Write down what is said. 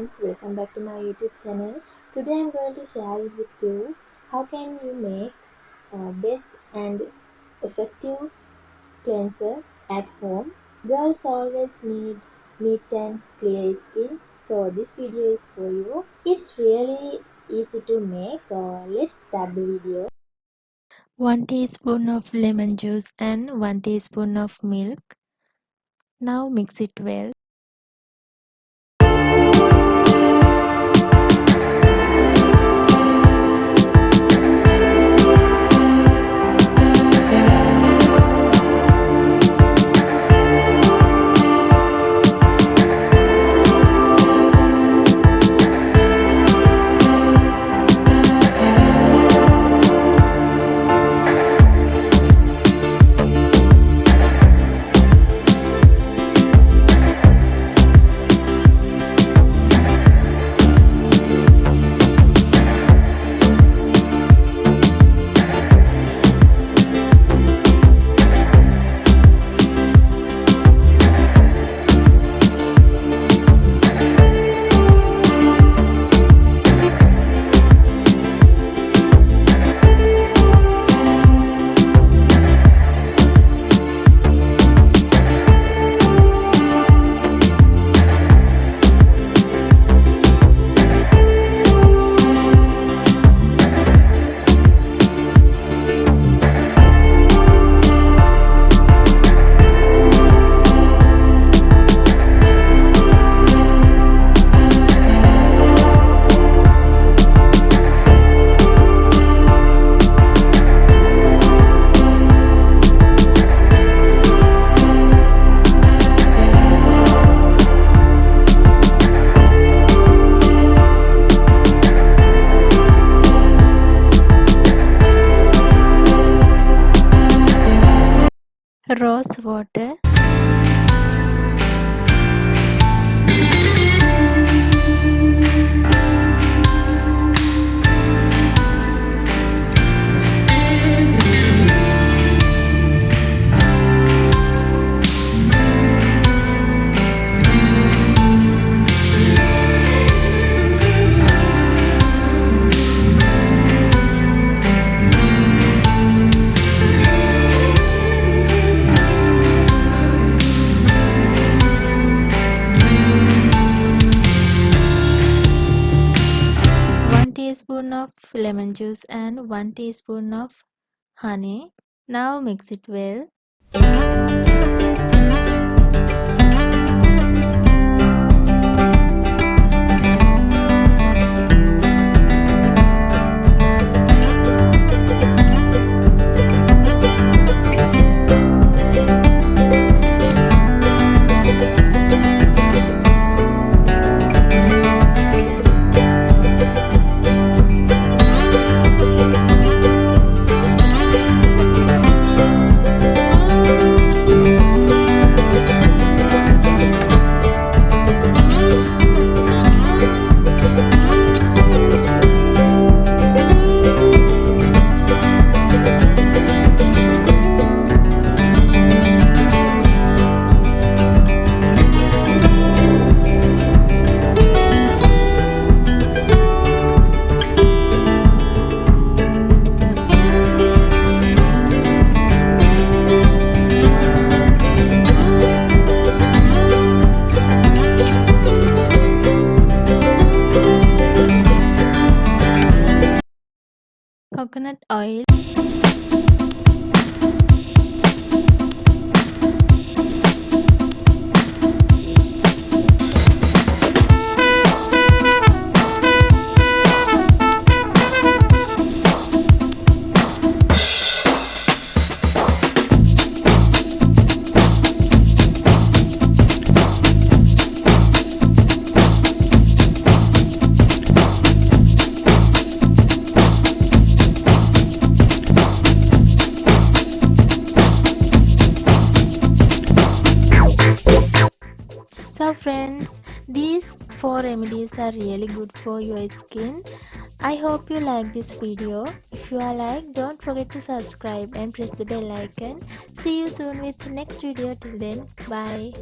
friends, welcome back to my YouTube channel. Today I'm going to share it with you how can you make best and effective cleanser at home. Girls always need neat and clear skin, so this video is for you. It's really easy to make, so let's start the video. 1 teaspoon of lemon juice and 1 teaspoon of milk. Now mix it well. Rose water. Teaspoon of lemon juice and 1 teaspoon of honey. Now mix it well. Coconut oil. So friends, these 4 remedies are really good for your skin. I hope you like this video. If you are like, don't forget to subscribe and press the bell icon. See you soon with the next video. Till then, bye.